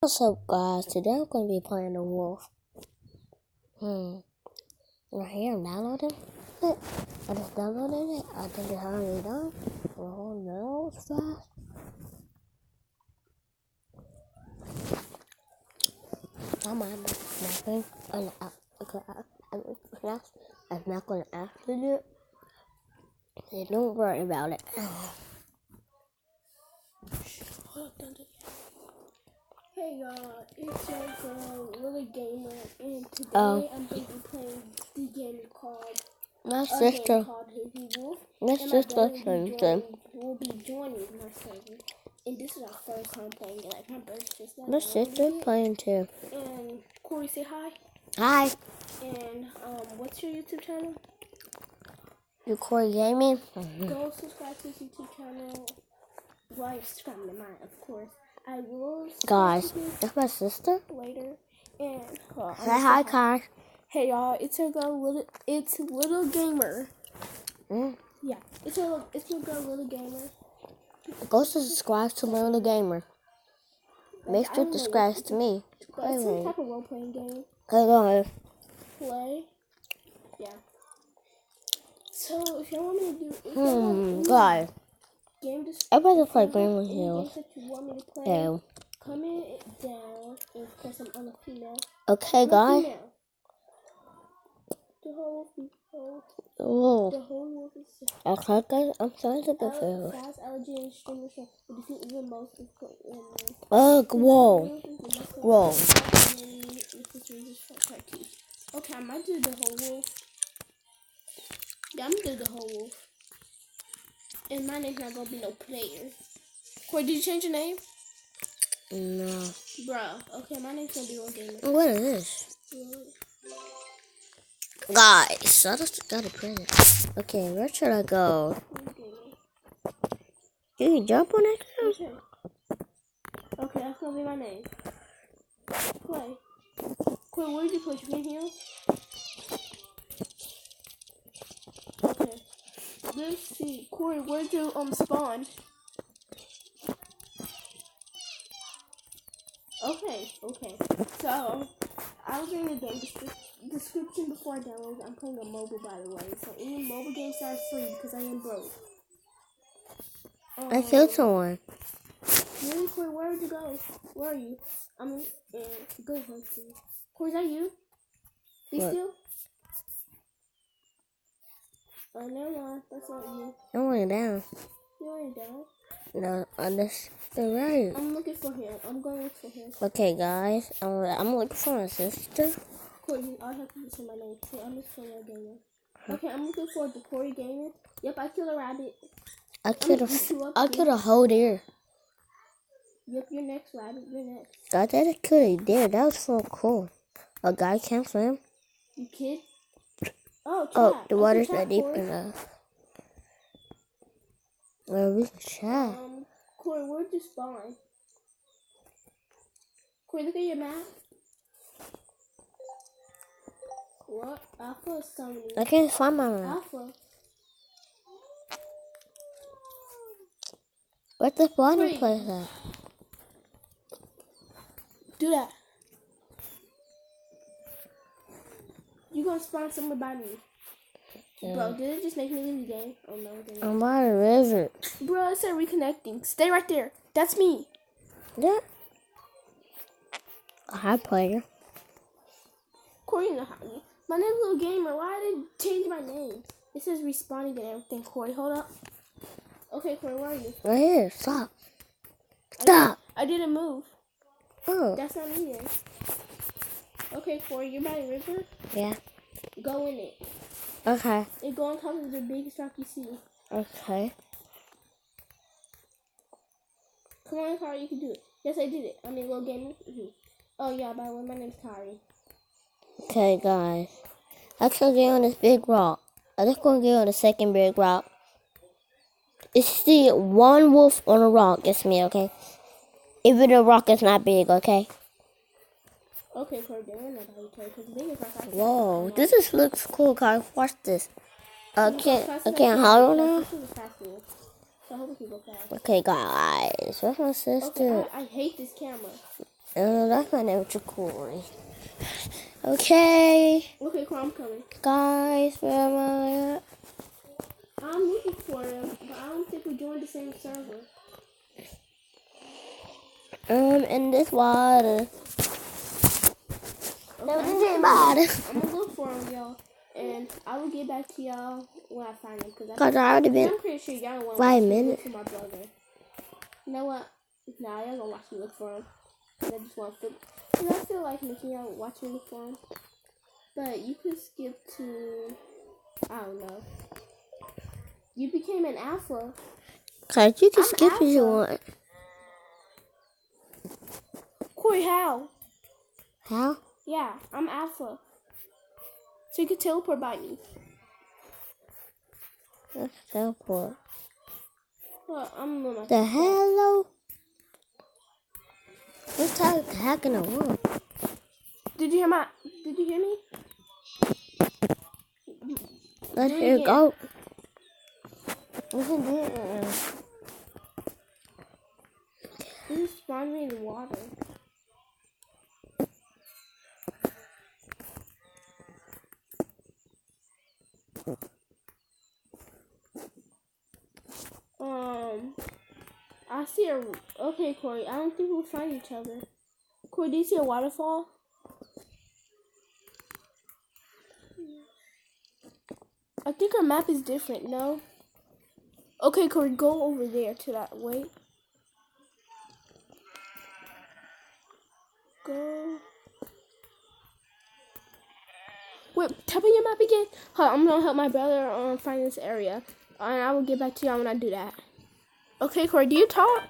What's up, guys? Today I'm going to be playing the wolf. Right here, I'm downloading it. I just downloaded it. I think it's already done. Oh no, it's fast. I'm not going to actually do it. So don't worry about it. Hey y'all, it's your girl, Lily Gamer, and today I'm going to be playing the game called My sister. Hazy Wolf. My sister will be joining my server. And this is our first time playing it. Like, my brother's just My sister playing too. And Corey, say hi. Hi. And what's your YouTube channel? You Corey Gaming. Go subscribe to his YouTube channel. While you're subscribing to mine, of course. I will. Guys, that's my sister. Later. And say hi, guys. Hey y'all, it's your girl Little Gamer. Yeah, it's your girl Little Gamer. Go subscribe to Little Gamer. Make sure to subscribe to me. It's some type of role playing game. Play. Yeah. So if you want me to do guys. I better play Greenwood Hills. Hills. That you want me to play, yeah. Comment it down and press on a female. Okay, guys. The whole Whoa. The whole wolf is okay, guys. I'm sorry to be fair. fast allergy and streamer show. But if you even most whoa. Whoa. Okay, I might do the whole wolf. Yeah, I'm gonna do the whole wolf. And my name's not gonna be no player. Corey, did you change your name? No. Bruh. Okay, my name's gonna be Little Gamer. What is this? Guys, I just got a present. Okay, where should I go? Do you jump on it? Okay, that's gonna be my name. Clay, where'd you put your Hills? Okay. Let's see. Corey, where'd you spawn? Okay. So I was reading the description before I downloaded. I'm playing a mobile, by the way. So any mobile games are free because I am broke. I killed someone. Really, Corey, where'd you go? Where are you? Go hunting. Corey, is that you? Be still? Oh, never mind. That's not you. I'm laying down. You ain't down? No, on this the right. I'm looking for him. I'm going to look for him. Okay, guys. I'm looking for my sister. Corey, I have to say my name too. I'm looking for Little Gamer. Okay, I'm looking for the Corey Gamer. Yep, I killed a rabbit. I killed a whole deer. Yep, you're next, rabbit. You're next. I did a kill a deer. That was so cool. A guy can't swim. You kid? Oh, chat. Oh, the water's not deep enough. Well, we can chat. Corey, where'd you spawn? Corey, look at your map. What? Alpha is summoning. I can't find my map. Alpha. Where's the spawning place at? Do that. You gonna spawn somewhere by me. Yeah. Bro, did it just make me leave the game? Oh no, it didn't. I'm by the river. Bro, it said reconnecting. Stay right there. That's me. Yeah. Hi, player. Corey, my name's Little Gamer. Why did it change my name? It says respawning and everything. Corey, hold up. Okay, Corey, where are you? Right here. Stop. Stop. I didn't move. Oh. That's not me then. Okay, Corey, you're by the river? Yeah. Go in it. Okay. And go on top of the biggest rock you see. Okay. Come on, Kari, you can do it. Yes, I did it. I mean, Little Gamer. Oh, yeah, by the way, my name's Kari. Okay, guys. I'm gonna get on this big rock. I'm just gonna get on the second big rock. It's the one wolf on a rock. It's me, okay? Even the rock is not big, okay? Okay, Corey, don't worry about it, because the biggest rock I see. Whoa, this looks cool, guys. Watch this. I can't hollow now. So I hope we can go fast. Okay, guys. Where's my sister? Okay, I hate this camera. That's my name, Jacory. Okay, Okay, cool, I'm coming. guys, where am I at? I'm looking for him, but I don't think we joined the same server. In this water. No, this ain't water. I'm gonna look for him, y'all, and I will get back to y'all when I find him. Cause I already been I'm pretty sure y'all don't want to 5 watch me minutes. look for my brother. You know what? Nah, y'all gonna watch me look for him. I just want to. Cause I feel like making y'all watch me look for him. But you could skip to, I don't know. You became an alpha. Cause you can I'm skip if you alpha. want. Corey, how? How? Yeah, I'm alpha. So you can teleport by me. Let's teleport. Well, I'm gonna The hello? What's that heck in the world? Did you hear me? Let's Do it hear again. go. We can do it right now. You just spawned me in the water. I see a. Okay, Corey. I don't think we'll find each other. Corey, do you see a waterfall? I think our map is different. No. Okay, Corey, go over there to that. Wait. Go. Wait, tap on your map again. Hold on, I'm gonna help my brother find this area, and I will get back to y'all when I do that. Okay, Corey, do you talk?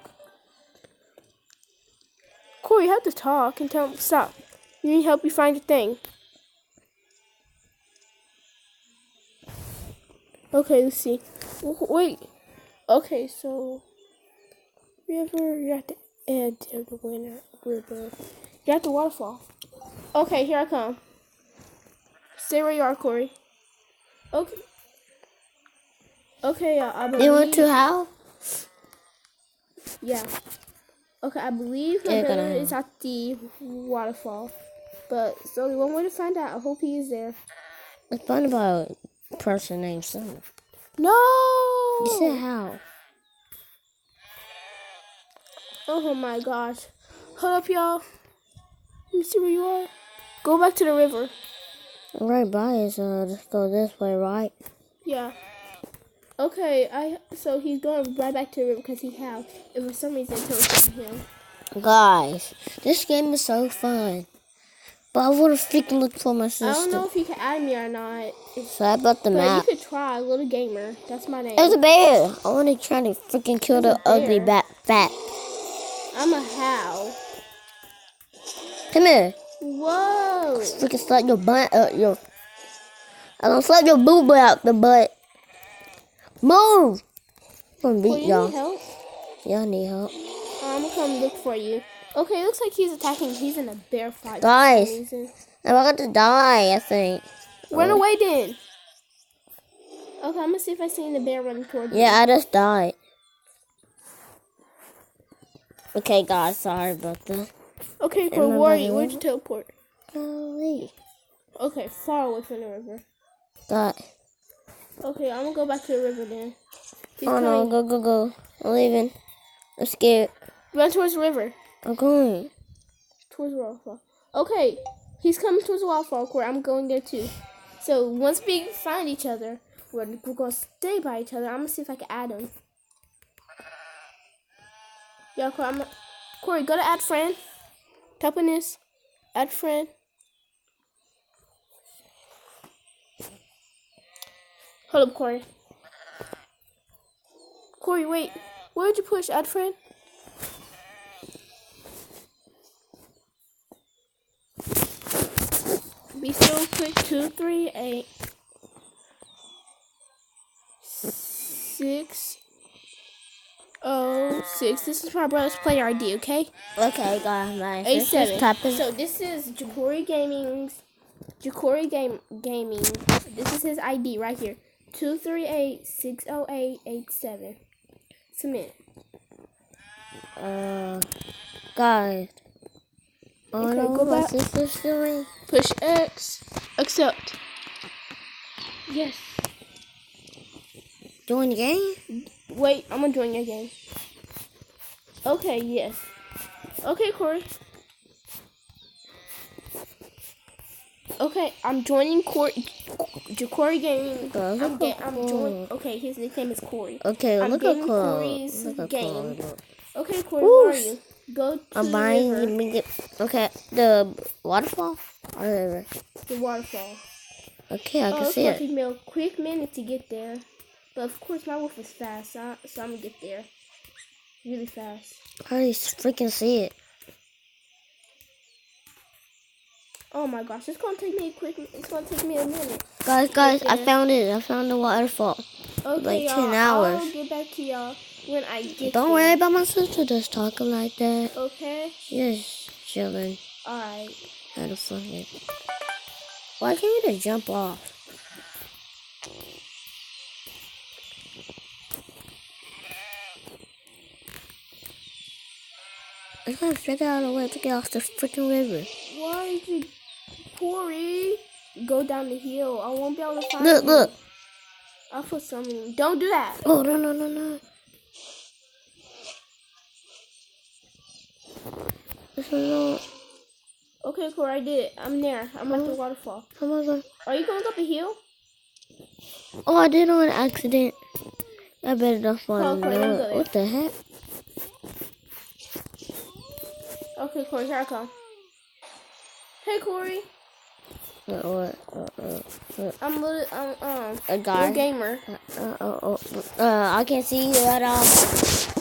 Corey, you have to talk and tell him stop. You need help you find your thing. Okay, let's see. Wait. Okay, so river, you're at the edge of the winter river. You're at the waterfall. Okay, here I come. Stay where you are, Corey. Okay. Okay, I believe. You want to how? Yeah. Okay, I believe my brother is at the waterfall. But it's only one way to find out. I hope he is there. It's fun about a person named Summer. No! You said how? Oh my gosh. Hold up, y'all. Let me see where you are. Go back to the river. I'm right by it, so just go this way, right? Yeah. Okay, so he's going right back to the river because he have. And for some reason, teleported him. Guys, this game is so fun. But I want to freaking look for my sister. I don't know if he can add me or not. So I bought the But map. you could try, Little Gamer. That's my name. There's a bear. I want to try to freaking kill There's the a ugly bear. bat. I'm a how. Come here. Whoa. Freaking slap your butt your. I don't slap your boo boy out the butt. Move. I'm gonna Well, beat you y'all. need help? Yeah, I need help. I'm gonna come look for you. Okay, it looks like he's attacking. He's in a bear fight. Guys. For some reason. I'm about to die, I think. Run away then. Okay, I'm gonna see if I see the bear running towards me. Yeah, I just died. Okay, guys, sorry about that. Okay, cool. Where are you? Where'd you teleport? Golly. Okay, far away from the river. God. Okay, I'm gonna go back to the river then. He's Oh no, coming. go. I'm leaving. I'm scared. Run towards the river. I'm going. Towards the waterfall. Okay, he's coming towards the waterfall. Corey, I'm going there too. So once we find each other, we're gonna stay by each other. I'm gonna see if I can add him. Yeah, Corey, go to add friend. Tap on this. Add friend. Hold up, Corey. Corey, wait. Where'd you push? Add friend? Be still quick. 238 606. This is my brother's player ID, okay? Okay, guys, nice. 87. So this is Jacory Gaming. This is his ID right here. 238-608-87. Submit. Guys. Oh Okay, no, go my back. sister's doing. Push X. Accept. Yes. Join the game? Wait, I'm gonna join your game. Okay, yes. Okay, Corey. Okay, I'm joining Corey Gaming. Girl, look how I'm cool. joining. Okay, his nickname is Corey. Okay, I'm look how gaming cool. Corey's Look how game. cool. Okay, Corey, Woo. where are you? Go to I'm the buying river, you. Okay, the waterfall or the river. the waterfall. Okay, I can It's see gonna it. take me a quick minute to get there, but of course my wolf is fast, so I'm gonna get there really fast. I already freaking see it. Oh my gosh, it's gonna take me a minute. Guys, I there. found it. I found the waterfall. Okay, Like y'all, 10 hours. I'll get back to y'all when I get Don't there. worry about my sister just talking like that. Okay. Just chilling. Alright. How the fuck it? Why can't you just jump off? I gotta figure out a way to get off the freaking river. Why did you, Corey? Go down the hill. I won't be able to find Look, you. look. I'll put something. Don't do that. Oh, no. This one, no. Okay, Corey, I did it. I'm there. I'm at the waterfall. How am I going? Are you going up a hill? Oh, I did on accident. I better not fall in Okay, I'm good. What the heck? Okay, Corey, here I come. Hey, Corey. What? I'm A guy. a gamer. I can't see you at all.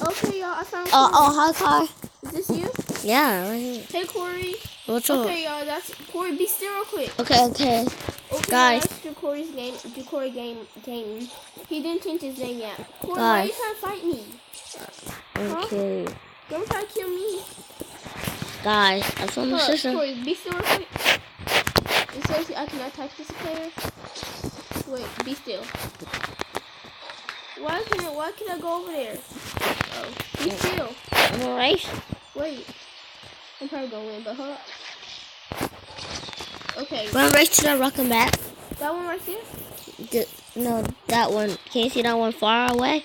Okay, y'all, I found Corey. Hi, Kai. Is this you? Yeah, right here. Hey, Corey. What's up? Okay, y'all, that's Corey. Be still real quick. Okay. Okay, Guys. that's Jacory's game. Jacory game. He didn't change his name yet. Corey, why are Guys. you trying to fight me? Okay. Don't try to kill me. Guys, I found my sister. Corey, be still real quick. It says I cannot touch this player. Wait, be still. Why can I go over there? Oh, be still. I'm gonna race. Wait. I'm probably gonna win, but hold up. Okay. We're gonna race to the rock and back. That one right there? No, that one. Can you see that one far away?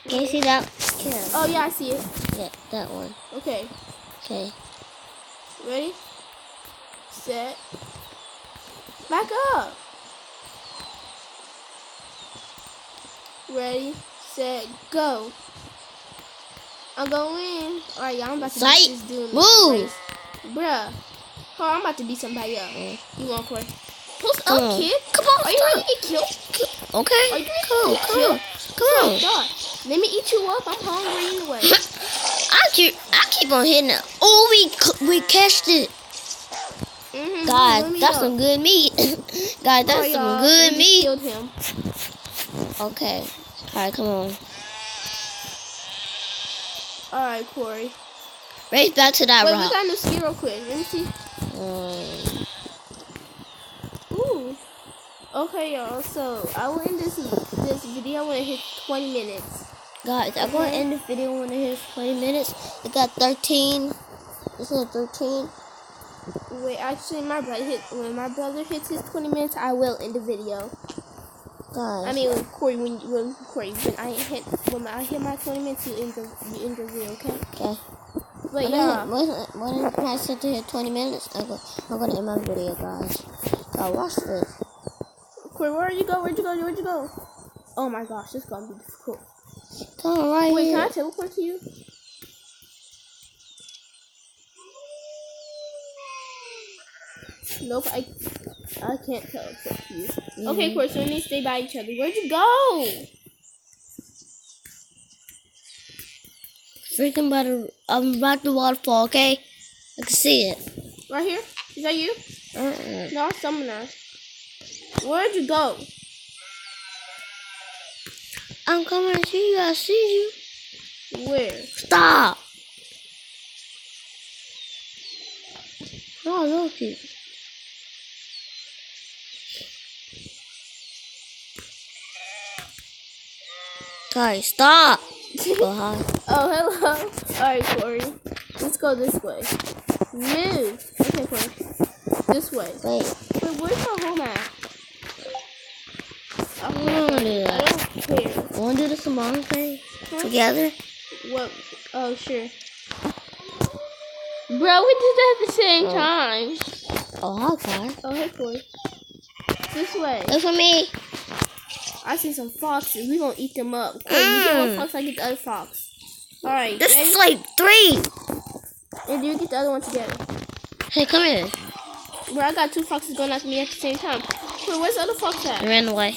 Can you see that? Yeah. Oh, yeah, I see it. Yeah, that one. Okay. Okay. Ready? Set. Back up. Ready, set, go. I'm going. Alright, y'all, I'm about to Sight. beat this dude. Move. Bruh. Oh, I'm about to beat somebody up. You want Corey? Post Come up, on. kid. Come on. Are you ready to get killed? Okay. Are you ready Come to on. get Come on. killed? Come on. God. Let me eat you up. I'm hungry anyway. I keep on hitting it. Oh, we catched it. Guys, that's some good meat. Guys, that's some good meat. Killed him. Okay. Alright, come on. Alright, Corey. Race back to that Wait, rock. we got a new ski real quick. Let me see. Ooh. Okay, y'all. So I will end this video when it hits 20 minutes. Guys, I'm going to end this video when it hits 20 minutes. It got 13. This is 13. Wait, actually, when my brother hits his 20 minutes, I will end the video. Guys. I mean, when I hit my 20 minutes, you end the video, okay? Okay. But yeah. When I set to hit 20 minutes, I'm going to end my video, guys. Now watch this. Corey, where'd you go? Where'd you go? Oh my gosh, this is going to be difficult. Come on, right Wait, here. can I teleport to you? Nope, I can't teleport to you. Okay, Corey, so we need to stay by each other. Where'd you go? I'm about the waterfall, okay? I can see it. Right here? Is that you? No, it's Summoner. Where'd you go? I'm coming to you. I see you. Where? Stop. Oh, look you. Guys, stop. Oh, hi. Oh, hello. Alright, Corey. Let's go this way. Move. Okay, Corey. This way. Wait. Wait, where's my home at? I don't wanna do I that. don't care. Wanna do this Among thing Huh? together? What? Oh, sure. Bro, we did that at the same Oh. time. Oh, okay. Oh, hey, Corey. This way. Look for me. I see some foxes. We gonna eat them up. Corey, you get one fox, I get the other fox. Alright, This ready? is like 3. And you get the other one together. Hey, come here. Bro, I got 2 foxes going after me at the same time. Corey, where's the other fox I at? ran away.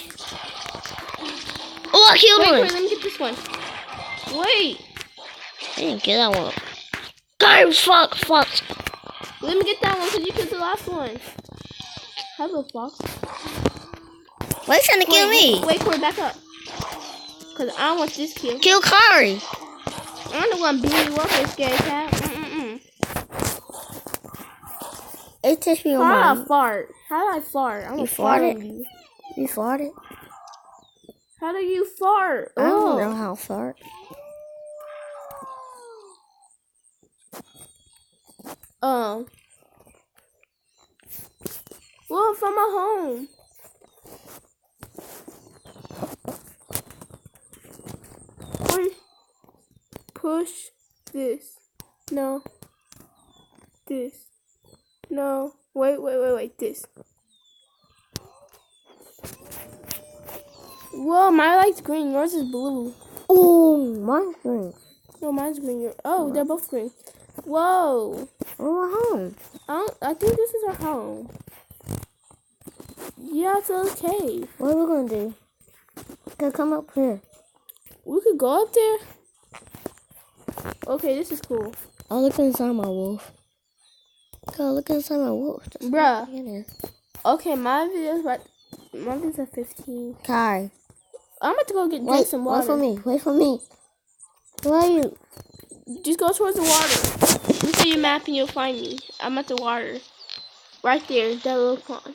Oh, I killed Wait, Corey, one. let me get this one. Wait. I didn't get that one. Go, fuck. Let me get that one because you killed the last one. Hello, fox. Why are you trying to kill me? Wait, Corey, back up. Because I don't want this kill. Kill Kari. I'm the one beating you up, you scared cat. It touched me on How did my... I fart? How did I fart? I'm You gonna fart farted? on you. You farted? How do you fart? I don't Oh. know how to fart. Well, from my home. Push this. No. This. No. Wait. This. Whoa, my light's green. Yours is blue. Oh, mine's green. No, mine's green. Oh, they're both green. Whoa. Oh, we're home. I think this is our home. Yeah, it's okay. What are we gonna do? Gotta come up here. We could go up there. Okay, this is cool. I'll look inside my wolf. Go look inside my wolf. Just Bruh. look in there. Okay, my video's at 15. Kai. I'm about to go drink Wait, some wait water. for me. Wait for me. Where are you? Just go towards the water. Look at your map and you'll find me. I'm at the water. Right there, that little pond.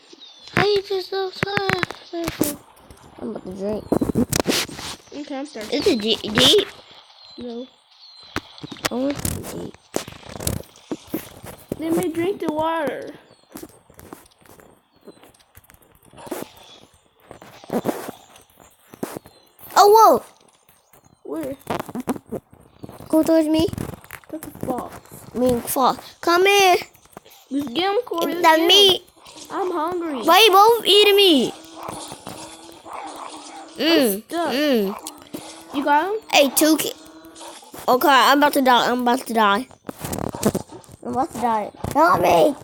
How you just so fast? I'm about to drink. Okay, I'm thirsty. Is it deep? No. I want to be deep. Let me drink the water. Oh, whoa! Where? Go towards me. That's a fox. Fall. Come here. Let's get him, Corey. Let's That's get him. me. I'm hungry. Why you both eating me? stuck. You got him? Hey, Okay, I'm about to die. I'm about to die. Help me.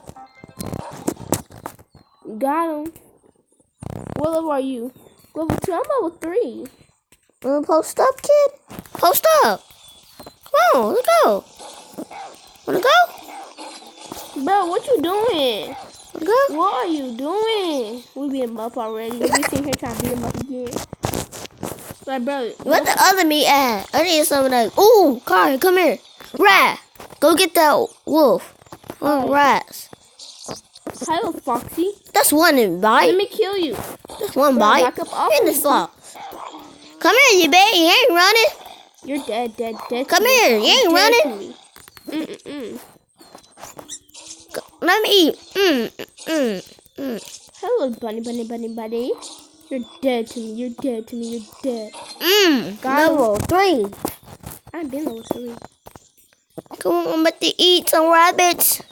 You got him. What level are you? Level 2. I'm level 3. Wanna post up, kid? Post up. Come on, let's go. Wanna go? Bro, what you doing? Wanna go? What are you doing? We beat him up already. We sitting here trying to beat him up again. Like, bro. What the other meat at? I need some of that. Ooh, Kari, come here. Rat. Go get that wolf. Rats. Hello, Foxy. That's one bite. Let me kill you. That's one Bro, bite. back up off In me. the fox. Come here, you baby. You ain't running. You're dead. Come here. You ain't running. Let me eat. Hello, bunny. You're dead to me. You're dead. Level 3. I've been level 3. Come on, I'm about to eat some rabbits.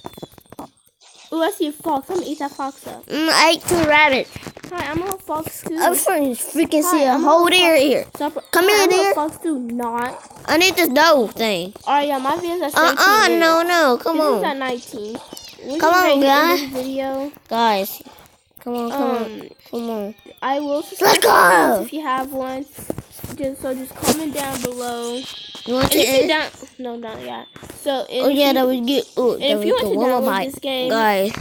Ooh, I see a fox. I'm gonna eat that fox up. I ate 2 rabbits. Hi, I'm a fox too. I'm freaking see a I'm whole a deer here. Stop. Come here, I'm deer. a fox too. Not. I need this dough thing. Alright, yeah, my video's at 17 minutes. No, come This is on. at 19. We Come can on, rate guys. this video. Guys, come on. I will subscribe Let's go. if you have one. Just comment down below. You want And to if you eat? down, no, not yet. So, Oh yeah, that was good. Oh, and if you want to download this game, guys.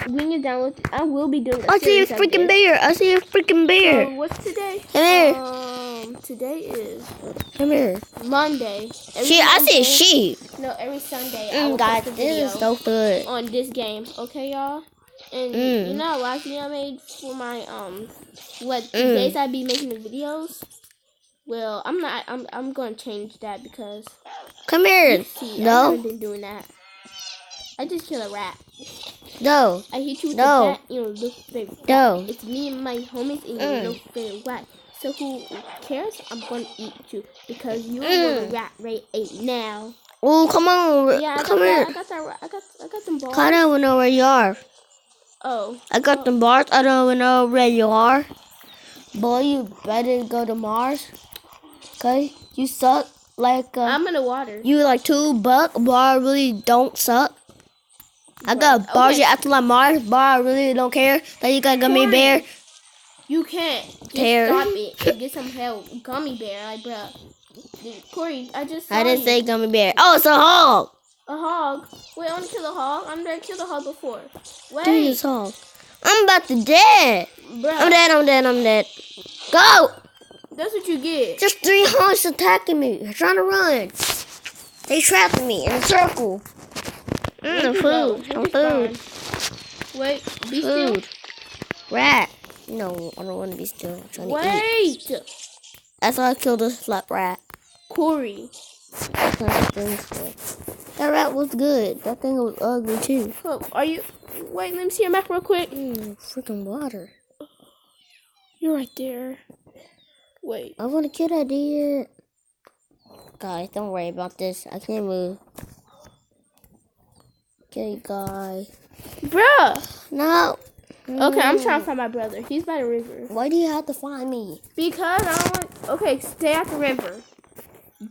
when you download, I will be doing. I see a freaking bear. I see a freaking bear. What's today? Come here. Today is Come here. Monday. I see a sheep. No, every Sunday. I will Guys, post a this video is so good. on this game. Okay, y'all. And you know, last video I made for my days I be making the videos. Well, I'm not. I'm gonna change that because Come here. see, I've No. never been doing that. I just killed a rat. No. I hit you with No. the bat, you know, look favorite. No. It's me and my homies and your little favorite rat. So who cares? I'm gonna eat you because you're a rat right now. Oh, come on. Yeah, Come here. I got that. I got them balls. I don't even know where you are. Oh. I got them bars. I don't even know where you are. Boy, you better go to Mars. Okay? You suck like I'm in the water. you like $2, but I really don't suck. I got bars. Okay. You acting like Mars, but I really don't care. That you got gummy bear. You can't. Just Tear. stop it and get some help. Gummy bear, like, bruh. Dude, Corey, I just saw I didn't you. say gummy bear. Oh, it's a hog. A hog. Wait, I want to kill a hog. I'm there to kill the hog before. Wait. Dude, it's hog. I'm about to dead. Bruh. I'm dead. Go. That's what you get. Just 3 hogs attacking me. They're trying to run. They trapped me in a circle. Food. Wait, be still. Food. Rat. No, I don't want to be still. I'm trying to eat. Wait. That's why I killed this flat rat. Corey. That rat was good. That thing was ugly too. Oh, are you? Wait, let me see your map real quick. Freaking water. You're right there. Wait. I want to kill that deer. Guys, don't worry about this. I can't move. Okay, guys. Bruh. No. Okay, I'm trying to find my brother. He's by the river. Why do you have to find me? Because I don't want... Okay, stay at the river.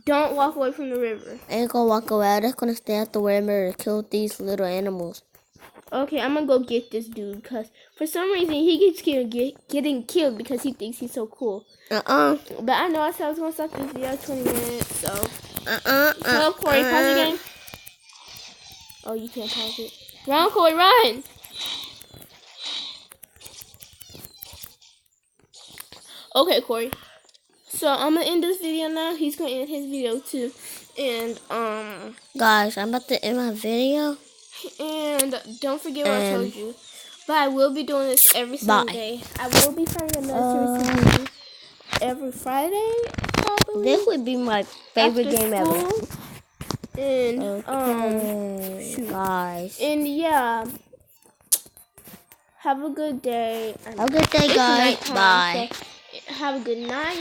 Don't walk away from the river. I ain't gonna walk away. I'm just gonna stay at the river and kill these little animals. Okay, I'm gonna go get this dude. Because for some reason, he keeps getting killed because he thinks he's so cool. But I know I said I was gonna stop this video 20 minutes, so... Hello, Corey, pause the game. Oh, you can't pause it. Run, Corey, run! Okay, Corey. So I'm gonna end this video now. He's gonna end his video too. And guys, I'm about to end my video. And don't forget what I told you. But I will be doing this every Sunday. I will be finding another series to do every Friday, probably. This would be my favorite game ever. And guys. And yeah. Have a good day. Have a good day, guys. Bye. So have a good night.